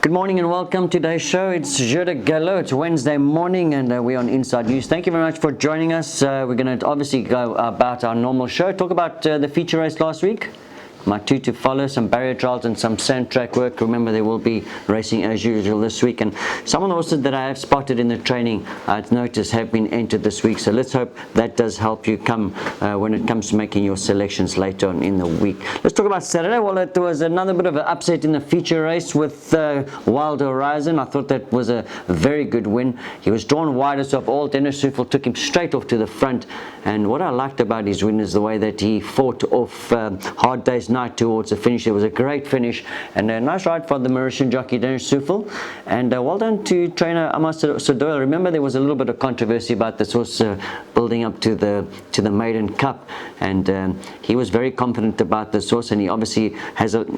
Good morning and welcome to today's show. It's Jour du Galop. It's Wednesday morning and we're on Inside News. Thank you very much for joining us. We're going to obviously go about our normal show, talk about the feature race last week. My two to follow, some barrier trials and some sand track work. Remember, they will be racing as usual this week. And some of the horses that I have spotted in the training, I've noticed have been entered this week. So let's hope that does help you when it comes to making your selections later on in the week. Let's talk about Saturday. Well, it was another bit of an upset in the feature race with Wild Horizon. I thought that was a very good win. He was drawn widest of all. Dennis Sewdyal took him straight off to the front. And what I liked about his win is the way that he fought off Hard Day's Night towards the finish. It was a great finish and a nice ride for the Mauritian jockey Dennis Sewdyal. And well done to trainer Sewdyal. Remember, there was a little bit of controversy about this horse building up to the Maiden Cup, and he was very confident about this horse, and he obviously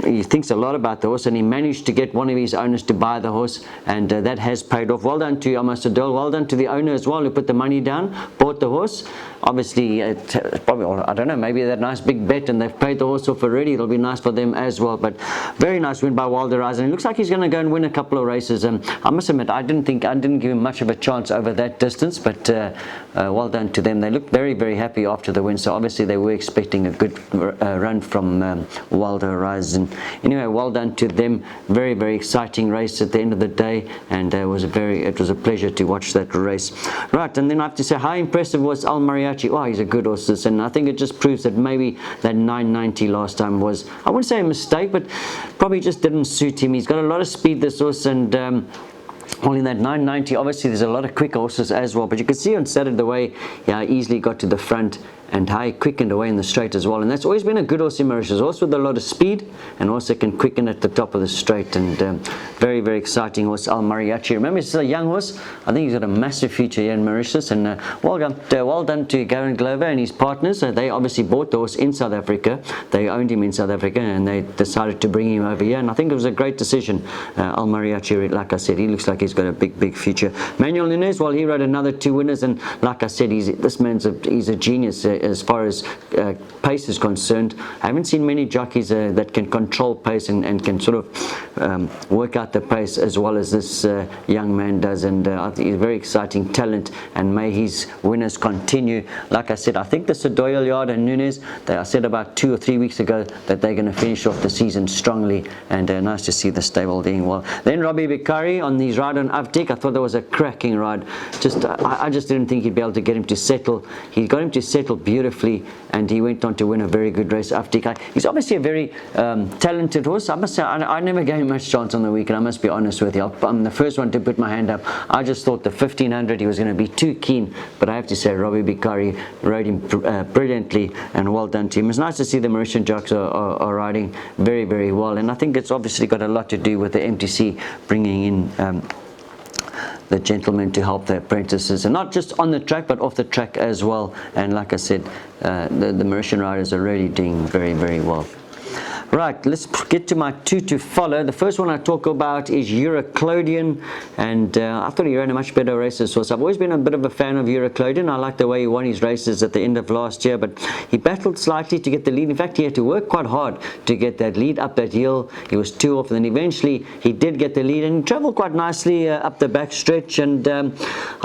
he thinks a lot about the horse, and he managed to get one of his owners to buy the horse, and that has paid off. Well done to Sewdyal. Well done to the owner as well, who put the money down, bought the horse. Obviously, probably, I don't know, maybe that nice big bet and they've paid the horse off already. It'll be nice for them as well. But very nice win by Wild Horizon. It looks like he's going to go and win a couple of races. I must admit, I didn't give him much of a chance over that distance, but well done to them. They looked very, very happy after the win. So obviously they were expecting a good run from Wild Horizon. Anyway, well done to them. Very, very exciting race at the end of the day, and it was a pleasure to watch that race. Right, and then I have to say, how impressive was Al Mariachi? Oh, he's a good horse, and I think it just proves that maybe that 990 last time was, I wouldn't say a mistake, but probably just didn't suit him. He's got a lot of speed, this horse, and well, in that 990, obviously there's a lot of quick horses as well, but you can see on Saturday the way he easily got to the front and how he quickened away in the straight as well. And that's always been a good horse in Mauritius, horse with a lot of speed and also can quicken at the top of the straight. And very, very exciting horse, Al Mariachi. Remember, he's still a young horse. I think he's got a massive future here in Mauritius. And well done to Gavin Glover and his partners. They obviously bought the horse in South Africa. They owned him in South Africa and they decided to bring him over here. And I think it was a great decision. Al Mariachi, like I said, he looks like he's got a big, big future. Manuel Nunes, well, he rode another two winners. And like I said, he's a genius as far as pace is concerned. I haven't seen many jockeys that can control pace and can sort of work out the pace as well as this young man does, and I think he's a very exciting talent, and may his winners continue. Like I said, I think the Sewdyal yard and Nunes, I said about 2 or 3 weeks ago that they're going to finish off the season strongly, and nice to see the stable doing well. Then Robbie Bikari on his ride on Avtik, I thought that was a cracking ride. I just didn't think he'd be able to get him to settle. He got him to settle beautifully, and he went on to win a very good race. Avtik, he's obviously a very talented horse. I must say, I never gave him much chance on the weekend, I must be honest with you. I'm the first one to put my hand up. I just thought the 1500 he was going to be too keen, but I have to say Robbie Bikari rode him brilliantly, and well done to him. It's nice to see the Mauritian jocks are riding very, very well, and I think it's obviously got a lot to do with the MTC bringing in the gentlemen to help the apprentices, and not just on the track but off the track as well. And like I said, the Mauritian riders are really doing very, very well. Right, let's get to my two to follow. The first one I talk about is Euroclodian, and I thought he ran a much better race this horse. I've always been a bit of a fan of Euroclodian. I like the way he won his races at the end of last year, but he battled slightly to get the lead. In fact, he had to work quite hard to get that lead up that hill. He was 2 off, and then eventually he did get the lead, and he travelled quite nicely up the back stretch, and I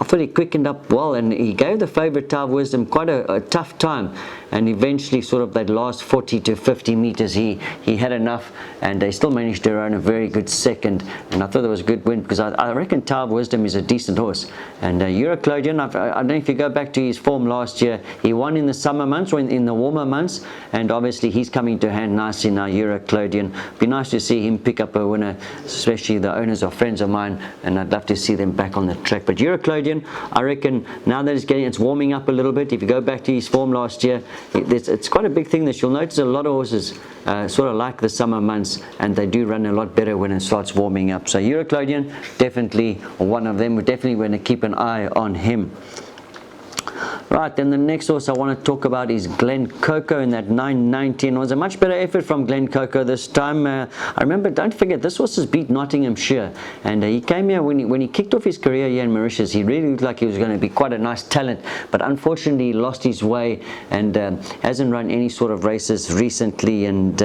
thought he quickened up well, and he gave the favourite Tower of Wisdom quite a tough time. And eventually, sort of that last 40 to 50 meters, he had enough, and they still managed to run a very good second. And I thought that was a good win, because I reckon Tower of Wisdom is a decent horse. And Euroclodian, I don't know if you go back to his form last year, he won in the summer months or in the warmer months, and obviously he's coming to hand nicely now, Euroclodian. Be nice to see him pick up a winner, especially the owners are friends of mine, and I'd love to see them back on the track. But Euroclodian, I reckon now that it's warming up a little bit. If you go back to his form last year, it's quite a big thing that you'll notice a lot of horses sort of like the summer months, and they do run a lot better when it starts warming up. So Euroclodian, definitely one of them. We're definitely going to keep an eye on him. Right, then the next horse I want to talk about is Glen Coco in that 990. It was a much better effort from Glen Coco this time. I remember, don't forget, this horse has beat Nottinghamshire, and he came here when he kicked off his career here in Mauritius. He really looked like he was going to be quite a nice talent, but unfortunately he lost his way and hasn't run any sort of races recently, and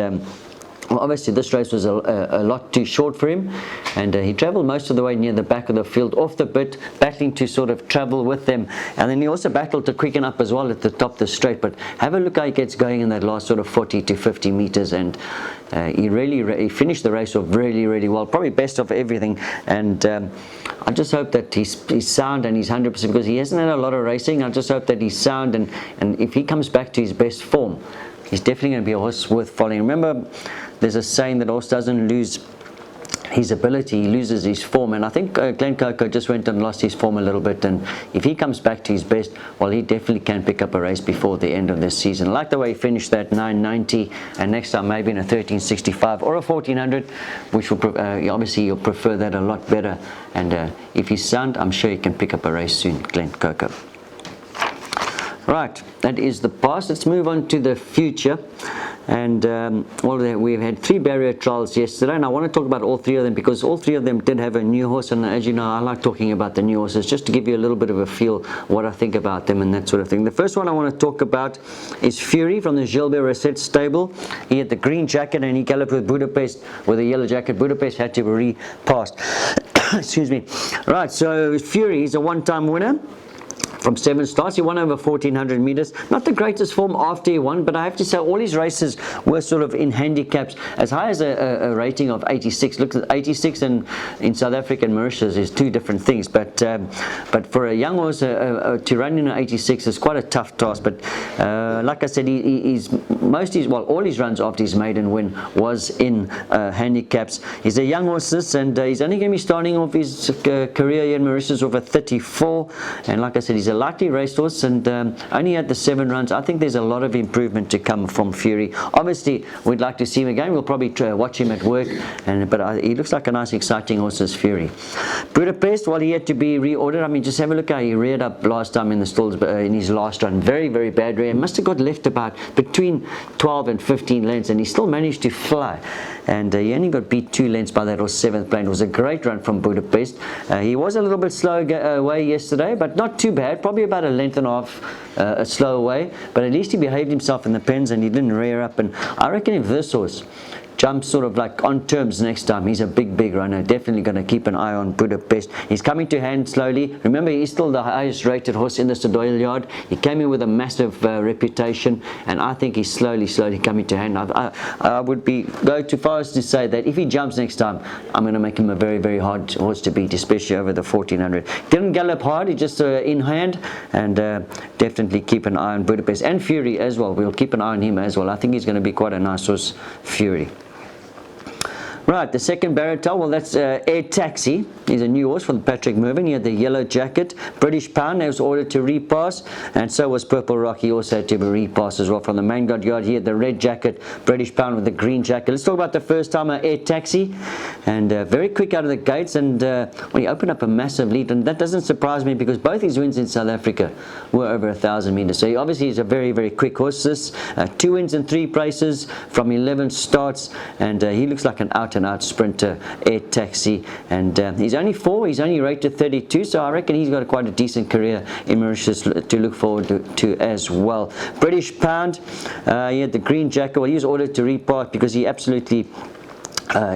Well, obviously this race was a lot too short for him, and he travelled most of the way near the back of the field off the bit, battling to sort of travel with them, and then he also battled to quicken up as well at the top of the straight. But have a look how he gets going in that last sort of 40 to 50 meters, and he finished the race off really well, probably best of everything. And I just hope that he's sound and he's 100%, because he hasn't had a lot of racing. I just hope that he's sound, and if he comes back to his best form, he's definitely going to be a horse worth following. Remember, there's a saying that horse doesn't lose his ability, he loses his form, and I think Glen Coco just went and lost his form a little bit, and if he comes back to his best, well, he definitely can pick up a race before the end of this season. I like the way he finished that 990, and next time maybe in a 1365 or a 1400, which will obviously you'll prefer that a lot better, and if he's sound, I'm sure he can pick up a race soon, Glen Coco. Right, that is the past. Let's move on to the future. And we've had 3 barrier trials yesterday, and I want to talk about all 3 of them, because all 3 of them did have a new horse, and as you know, I like talking about the new horses just to give you a little bit of a feel what I think about them and that sort of thing. The first one I want to talk about is Fury from the Gilbert Rosset stable. He had the green jacket and he galloped with Budapest with a yellow jacket. Budapest had to be repassed. Excuse me. Right, so Fury is a one-time winner. From 7 starts, he won over 1400 meters. Not the greatest form after he won, but I have to say all his races were sort of in handicaps as high as a rating of 86. Look, 86 in South Africa and Mauritius is 2 different things. But for a young horse to run in an 86 is quite a tough task. But like I said, all his runs after his maiden win was in handicaps. He's a young horse, and he's only going to be starting off his career here in Mauritius over 34. And like I said, he's a lightly raced horse, and only had the 7 runs. I think there's a lot of improvement to come from Fury. Obviously, we'd like to see him again. We'll probably watch him at work, but he looks like a nice, exciting horse as Fury. Budapest, well, he had to be reordered. I mean, just have a look how he reared up last time in the stalls in his last run. Very, very bad rear. Must have got left about between 12 and 15 lengths, and he still managed to fly. And he only got beat 2 lengths by that horse, 7th plane. It was a great run from Budapest. He was a little bit slow away yesterday, but not too bad. Probably about a length and a half slow away. But at least he behaved himself in the pens and he didn't rear up. And I reckon if this horse jumps sort of like on terms next time, he's a big runner. Definitely going to keep an eye on Budapest. He's coming to hand slowly. Remember, he's still the highest rated horse in the Sewdyal yard. He came in with a massive reputation, and I think he's slowly coming to hand. I would go too far as to say that if he jumps next time, I'm going to make him a very hard horse to beat, especially over the 1400. Didn't gallop hard, he just in hand, and definitely keep an eye on Budapest and Fury as well. We'll keep an eye on him as well. I think he's going to be quite a nice horse, Fury. Right, the second baritone, well, that's Air Taxi. He's a new horse from Patrick Mervyn. He had the yellow jacket. British Pound, he was ordered to repass, and so was Purple Rock. He also had to be repassed as well from the main guard yard. He had the red jacket. British Pound with the green jacket. Let's talk about the first timer, Air Taxi, and very quick out of the gates, and he opened up a massive lead, and that doesn't surprise me because both his wins in South Africa were over 1,000 meters. So he obviously is a very quick horse. This 2 wins and 3 places from 11 starts, and he looks like an out sprinter, Air Taxi, and he's only 4, he's only rated 32, so I reckon he's got quite a decent career in Mauritius to look forward to as well. British Pound, he had the green jacket. Well, he was ordered to repass because he absolutely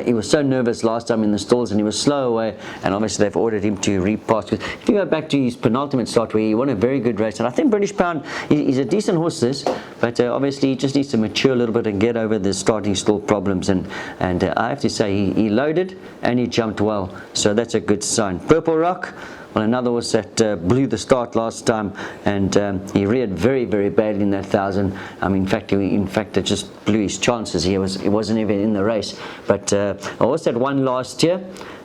he was so nervous last time in the stalls, and he was slow away, and obviously they've ordered him to repass. If you go back to his penultimate start where he won a very good race, and I think British Pound, he's a decent horse, but obviously he just needs to mature a little bit and get over the starting stall problems, and I have to say he loaded and he jumped well, so that's a good sign. Purple Rock, well, another horse that blew the start last time, and he reared very badly in that 1,000. I mean, in fact, it just blew his chances. He wasn't even in the race. But a horse that won last year,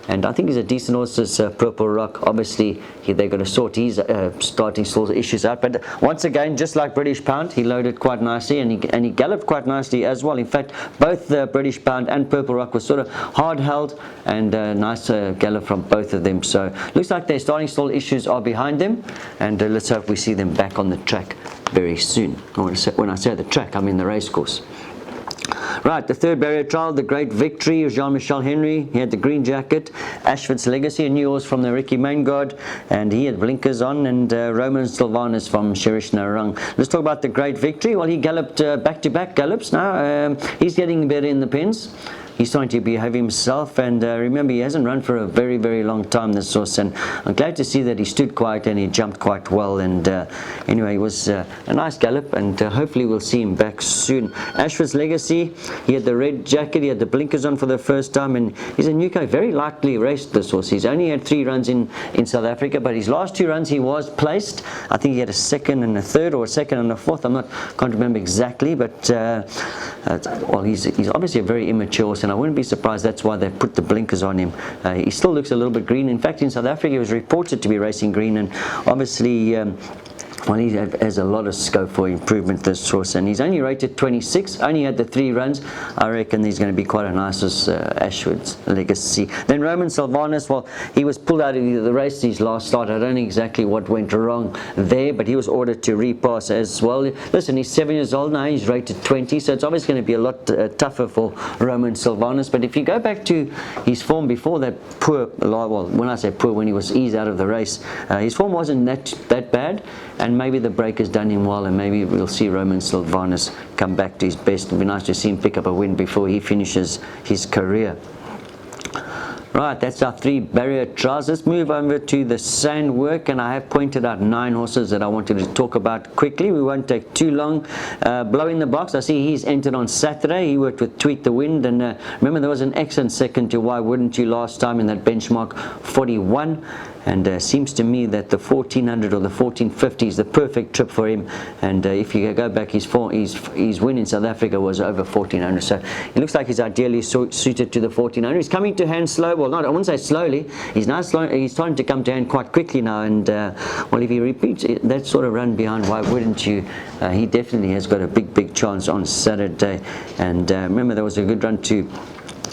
and I think he's a decent horse, is Purple Rock. Obviously, they're going to sort his starting stall issues out. But once again, just like British Pound, he loaded quite nicely, and he galloped quite nicely as well. In fact, both British Pound and Purple Rock were sort of hard held, and nice gallop from both of them. So looks like their starting stall issues are behind them, and let's hope we see them back on the track very soon. When I say the track, I mean the race course. Right, the third barrier trial, the Great Victory of Jean-Michel Henry. He had the green jacket. Ashford's Legacy, a new horse from the Ricky Maingard, and he had blinkers on, and Roman Sylvanus from Shirish Narang. Let's talk about the Great Victory. Well, he galloped back-to-back gallops now. He's getting better in the pens. He's starting to behave himself, and remember, he hasn't run for a very, very long time, this horse, and I'm glad to see that he stood quiet and he jumped quite well, and anyway, it was a nice gallop, and hopefully we'll see him back soon. Ashford's Legacy, he had the red jacket, he had the blinkers on for the first time, and he's a new guy, very lightly raced, this horse. He's only had 3 runs in South Africa, but his last 2 runs he was placed. I think he had a second and a third, or a second and a fourth, can't remember exactly, but well, he's obviously a very immature horse, and I wouldn't be surprised that's why they put the blinkers on him. He still looks a little bit green. In fact, in South Africa he was reported to be racing green, and obviously well, he has a lot of scope for improvement, this horse, and he's only rated 26, only had the 3 runs. I reckon he's going to be quite a nice horse, Ashford's Legacy. Then Roman Sylvanus, well, he was pulled out of the race his last start. I don't know exactly what went wrong there, but he was ordered to repass as well. Listen, he's 7 years old now, he's rated 20, so it's obviously going to be a lot tougher for Roman Sylvanus. But if you go back to his form before that poor, well, when I say poor, when he was eased out of the race, his form wasn't that bad, and maybe the break has done him well, and maybe we'll see Roman Sylvanus come back to his best. It'd be nice to see him pick up a win before he finishes his career. Right, that's our 3 barrier trials. Let's move over to the sand work, and I have pointed out 9 horses that I wanted to talk about quickly. We won't take too long. Blow in the Box, I see he's entered on Saturday. He worked with Tweak the Wind, and remember there was an excellent second to Why Wouldn't You last time in that benchmark 41. And seems to me that the 1400 or the 1450 is the perfect trip for him. And if you go back, his win in South Africa was over 1400. So it looks like he's ideally suited to the 1400. He's coming to hand slow. Well, I wouldn't say slowly. He's now slow. He's starting to come to hand quite quickly now. And well, if he repeats that sort of run behind Why Wouldn't You, he definitely has got a big chance on Saturday. And remember, there was a good run to.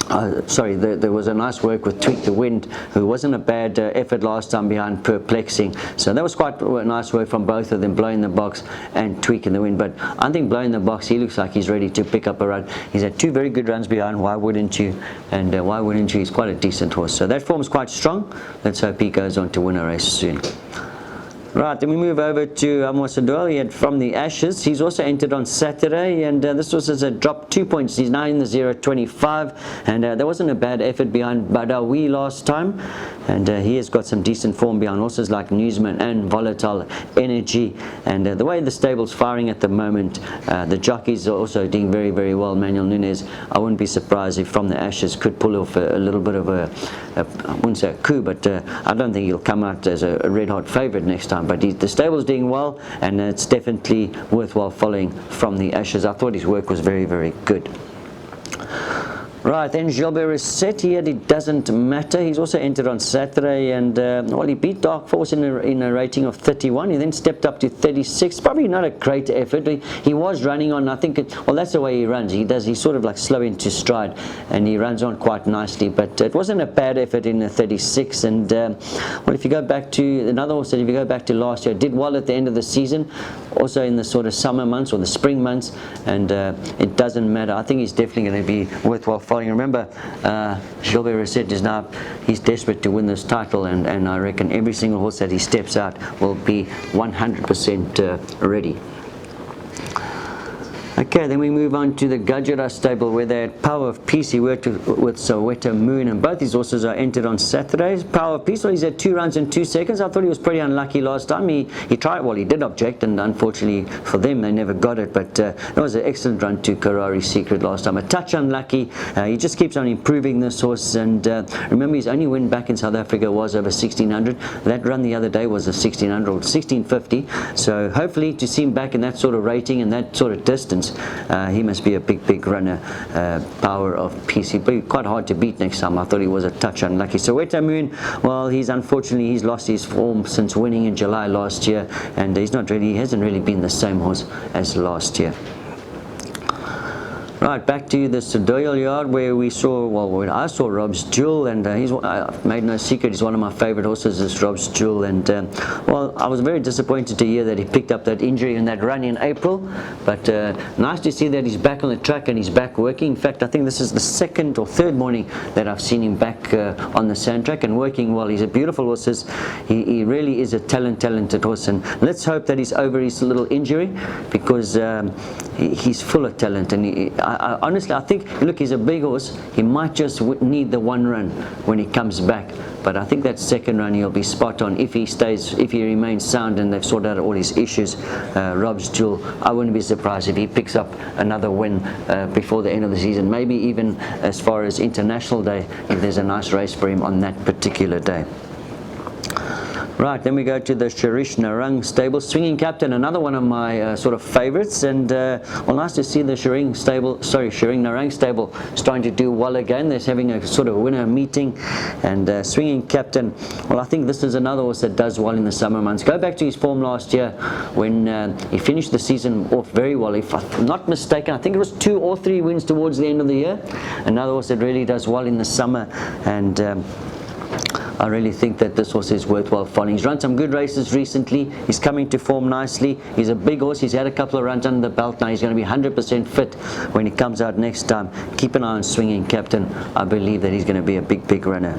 There was a nice work with Tweak the Wind, who wasn't a bad effort last time behind Perplexing. So that was quite a nice work from both of them, Blow in the Box and Tweak in the Wind. But I think Blow in the Box, he looks like he's ready to pick up a run. He's had 2 very good runs behind Why Wouldn't You, and Why Wouldn't You is quite a decent horse. So that form's quite strong. Let's hope he goes on to win a race soon. Right, then we move over to Sewdyal. He had From the Ashes. He's also entered on Saturday, and this was as a drop 2 points. He's now in the 0.25, and there wasn't a bad effort behind Badawi last time, and he has got some decent form behind horses like Newsman and Volatile Energy. And the way the stable's firing at the moment, the jockeys are also doing very well. Manuel Nunes, I wouldn't be surprised if From the Ashes could pull off a little bit of I wouldn't say a coup, but I don't think he'll come out as a red-hot favourite next time. But the stable's doing well, and it's definitely worthwhile following From the Ashes. I thought his work was very good. Right, then Gilbert Reset here, it doesn't matter. He's also entered on Saturday, and well, he beat Dark Force in a rating of 31. He then stepped up to 36. Probably not a great effort. He was running on, I think, well, that's the way he runs. He's sort of like slow into stride, and he runs on quite nicely. But it wasn't a bad effort in the 36. And well, if you go back to another horse, if you go back to last year, did well at the end of the season, also in the sort of summer months or the spring months, and it doesn't matter. I think he's definitely going to be worthwhile following. Remember, Gilbert Reset is now, he's desperate to win this title, and I reckon every single horse that he steps out will be 100% ready. Okay, then we move on to the Gajara stable, where they had Power of Peace. He worked with Soweto Moon, and both these horses are entered on Saturdays. Power of Peace, well, he's had 2 runs in 2 seconds. I thought he was pretty unlucky last time. He tried, well, he did object, and unfortunately for them, they never got it. But that was an excellent run to Karari Secret last time. A touch unlucky. He just keeps on improving this horse, and remember, his only win back in South Africa was over 1600. That run the other day was a 1600 or 1650. So hopefully to see him back in that sort of rating and that sort of distance, he must be a big runner. Power of Peace, he'll be quite hard to beat next time. I thought he was a touch unlucky. So Soweto Moon, well, he's lost his form since winning in July last year, and he hasn't really been the same horse as last year. Right, back to the Sewdyal yard where we saw, well, where I saw Rob's Jewel, and I've made no secret, he's one of my favorite horses, is Rob's Jewel. And well, I was very disappointed to hear that he picked up that injury in that run in April, but nice to see that he's back on the track and he's back working. In fact, I think this is the second or third morning that I've seen him back on the sand track and working well. He's a beautiful horse. He really is a talented horse, and let's hope that he's over his little injury, because he's full of talent. And honestly, I think, look, he's a big horse. He might just need the one run when he comes back, but I think that second run he'll be spot on if he remains sound and they've sorted out all his issues. Rob's Jewel, I wouldn't be surprised if he picks up another win before the end of the season, maybe even as far as International Day, if there's a nice race for him on that particular day. Right, then we go to the Shirish Narang stable, Swinging Captain, another one of my sort of favorites, and well, nice to see the Shireen Narang stable starting to do well again. They're having a sort of winner meeting, and Swinging Captain, well, I think this is another horse that does well in the summer months. Go back to his form last year when he finished the season off very well. If I'm not mistaken, I think it was 2 or 3 wins towards the end of the year. Another horse that really does well in the summer, and I really think that this horse is worthwhile following. He's run some good races recently. He's coming to form nicely. He's a big horse. He's had a couple of runs under the belt now. He's going to be 100% fit when he comes out next time. Keep an eye on Swinging Captain. I believe that he's going to be a big runner.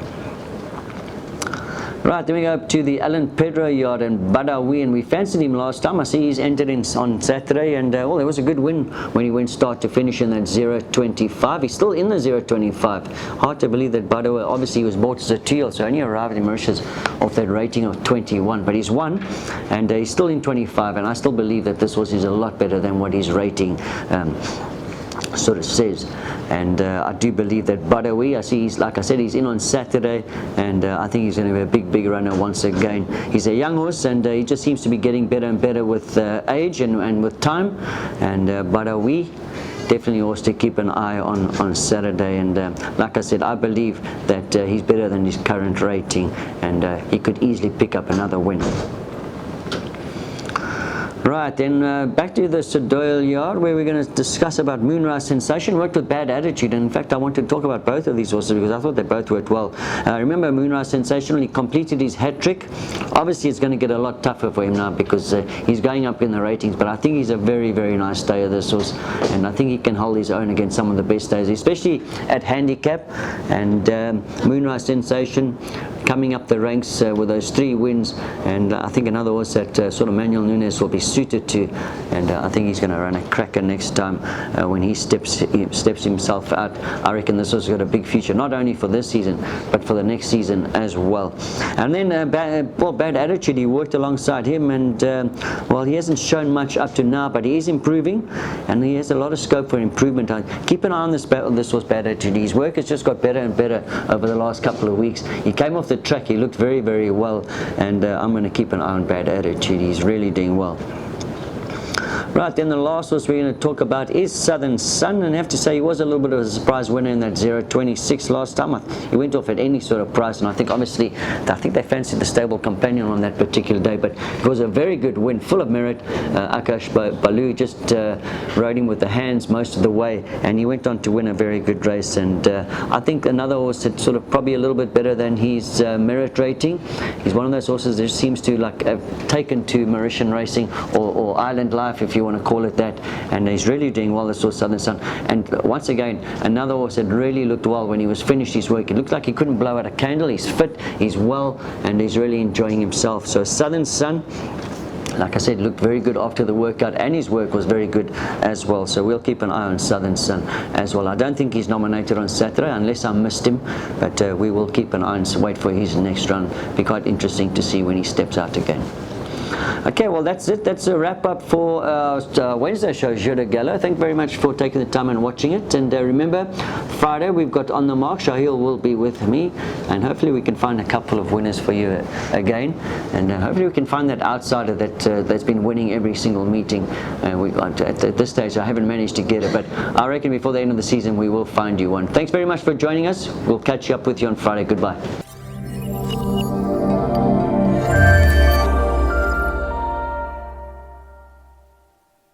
Right, then we go up to the Alan Pedro yard and Badawi, and we fancied him last time. I see he's entered in on Saturday, and well, there was a good win when he went start to finish in that 0.25. He's still in the 0.25. Hard to believe that Badawi, obviously he was bought as a teal, so only arrived in Mauritius off that rating of 21, but he's won, and he's still in 25, and I still believe that this horse is a lot better than what his rating sort of says. And I do believe that Badawi, I see he's, like I said, he's in on Saturday, and I think he's going to be a big runner once again. He's a young horse, and he just seems to be getting better and better with age and with time. And Badawi, definitely a horse to keep an eye on Saturday. And like I said, I believe that he's better than his current rating, and he could easily pick up another win. Right, then back to the Sewdyal yard where we're going to discuss about Moonrise Sensation. Worked with Bad Attitude, and in fact I want to talk about both of these horses because I thought they both worked well. Remember Moonrise Sensation, when he completed his hat trick, obviously it's going to get a lot tougher for him now because he's going up in the ratings, but I think he's a very nice stayer, this horse, and I think he can hold his own against some of the best stayers, especially at handicap. And Moonrise Sensation coming up the ranks with those 3 wins, and I think another horse that sort of Manuel Nunes will be suited to, and I think he's going to run a cracker next time when he steps himself out. I reckon this horse has got a big future, not only for this season but for the next season as well. And then Bad Attitude, he worked alongside him, and well, he hasn't shown much up to now, but he is improving and he has a lot of scope for improvement. Keep an eye on this horse, Bad Attitude. His work has just got better and better over the last couple of weeks. He came off the track, he looked very well, and I'm going to keep an eye on Bad Attitude. He's really doing well. Right, then the last horse we're going to talk about is Southern Sun, and I have to say he was a little bit of a surprise winner in that 0.26 last time. He went off at any sort of price, and I think obviously they fancied the stable companion on that particular day, but it was a very good win, full of merit. Akash Balu just rode him with the hands most of the way, and he went on to win a very good race. And I think another horse that's sort of probably a little bit better than his merit rating. He's one of those horses that seems to like have taken to Mauritian racing or island life, if you want to call it that, and he's really doing well, this horse Southern Sun. And once again, another horse that really looked well when he was finished his work. It looked like he couldn't blow out a candle. He's fit, he's well, and he's really enjoying himself. So Southern Sun, like I said, looked very good after the workout, and his work was very good as well. So we'll keep an eye on Southern Sun as well. I don't think he's nominated on Saturday unless I missed him, but we will keep an eye and wait for his next run. Be quite interesting to see when he steps out again. Okay, well that's it. That's a wrap up for Wednesday show, Jour du Galop. Thank you very much for taking the time and watching it. And remember, Friday we've got On the Mark. Shahil will be with me, and hopefully we can find a couple of winners for you again. And hopefully we can find that outsider that's been winning every single meeting. At this stage I haven't managed to get it, but I reckon before the end of the season we will find you one. Thanks very much for joining us. We'll catch you up with you on Friday. Goodbye.